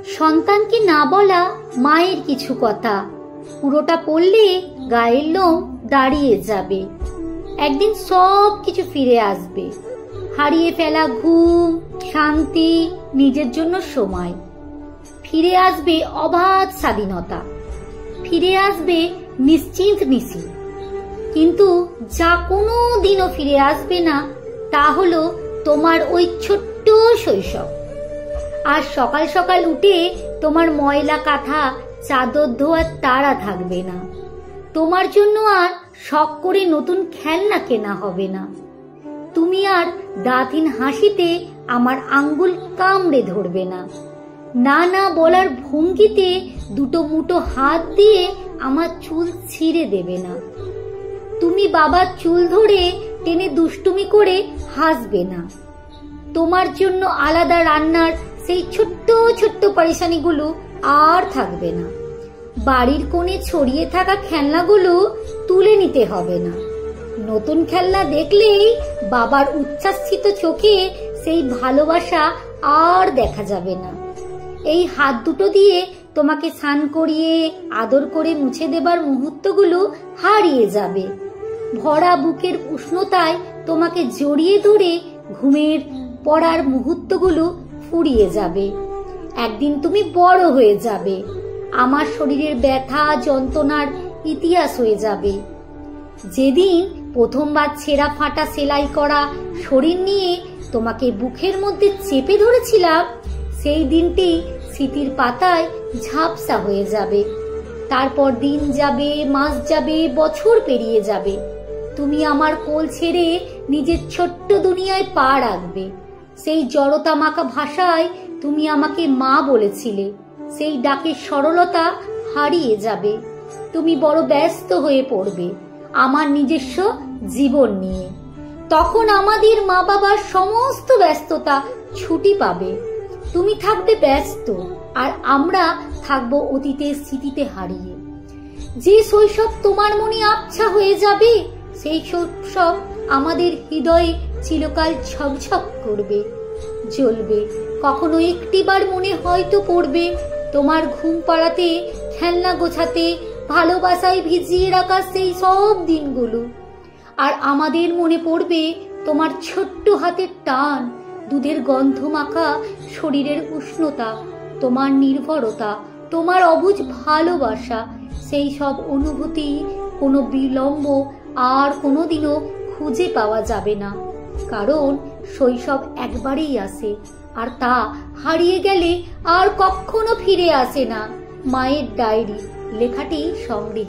সন্তানকে না বলা মায়ের কিছু কথা পুরোটা পড়লে গায়ের লোম দাঁড়িয়ে যাবে। একদিন সব কিছু ফিরে আসবে, হারিয়ে ফেলা ঘুম, শান্তি, নিজের জন্য সময়। ফিরে আসবে অবাধ স্বাধীনতা, ফিরে আসবে নিশ্চিন্ত নিশি। কিন্তু যা কোনো দিনও ফিরে আসবে না তা হলো তোমার ওই ছোট্ট শৈশব। আর সকাল সকাল উঠে তোমার ময়লা কাঁথা চাদর ধোয়ার তাড়া থাকবে না। তোমার জন্য আর শখ করে নতুন খেলনা কেনা হবে না। তুমি আর দাঁতহীন হাসিতে আমার আঙ্গুল কামড়ে ধরবে না। না না বলার ভঙ্গিতে দুটো মুঠো হাত দিয়ে আমার চুল ছিঁড়ে দেবে না। তুমি বাবার চুল ধরে টেনে দুষ্টুমি করে হাসবে না। তোমার জন্য আলাদা রান্নার সেই ছোট্ট ছোট্ট পরেশানিগুলো আর থাকবে না। বাড়ির কোণে ছড়িয়ে থাকা খেলনাগুলো তুলে নিতে হবে না। নতুন খেলনা দেখলেই বাবার উচ্ছ্বাসিত চোখে সেই ভালোবাসা আর দেখা যাবে না। এই হাত দুটো দিয়ে তোমাকে স্নান করিয়ে আদর করে মুছে দেবার মুহূর্তগুলো হারিয়ে যাবে। ভরা বুকের উষ্ণতায় তোমাকে জড়িয়ে ধরে ঘুমের পড়ার মুহূর্তগুলো ফুরিয়ে যাবে। একদিন তুমি বড় হয়ে যাবে, আমার শরীরের ব্যথা যন্ত্রণার ইতিহাস হয়ে যাবে। যেদিন প্রথমবার ছেঁড়া ফাটা সেলাই করা শরীর নিয়ে তোমাকে বুকের মধ্যে চেপে ধরেছিলাম, সেই দিনটি স্মৃতির পাতায় ঝাপসা হয়ে যাবে। তারপর দিন যাবে, মাস যাবে, বছর পেরিয়ে যাবে। তুমি আমার কোল ছেড়ে নিজের ছোট্ট দুনিয়ায় পা রাখবে। সেই জড়তা মাখা ভাষায় তুমি আমাকে মা বলেছিলে, সেই ডাকের সরলতা হারিয়ে যাবে। তুমি বড় ব্যস্ত হয়ে পড়বে আমার নিজস্ব জীবন নিয়ে। তখন আমাদের মা বাবার সমস্ত ব্যস্ততা ছুটি পাবে। তুমি থাকবে ব্যস্ত আর আমরা থাকবো অতীতের স্মৃতিতে হারিয়ে। যে শৈশব তোমার মনে আবছা হয়ে যাবে, সেই শৈশব আমাদের হৃদয়ে চিরকাল ঝকঝক করবে, জ্বলবে। কখনো একটিবার মনে হয়তো পড়বে তোমার ঘুম পাড়াতে, খেলনা গোছাতে, ভালোবাসায় ভিজিয়ে রাখা সেই সব দিনগুলো। আর আমাদের মনে পড়বে তোমার ছোট্ট হাতের টান, দুধের গন্ধ মাখা শরীরের উষ্ণতা, তোমার নির্ভরতা, তোমার অবুঝ ভালোবাসা। সেই সব অনুভূতি কোনো বিলম্ব আর কোনোদিনও খুঁজে পাওয়া যাবে না, কারণ শৈশব একবারেই আসে আর তা হারিয়ে গেলে আর কখনো ফিরে আসে না। মায়ের ডায়েরি লেখাটি সংগৃহীত।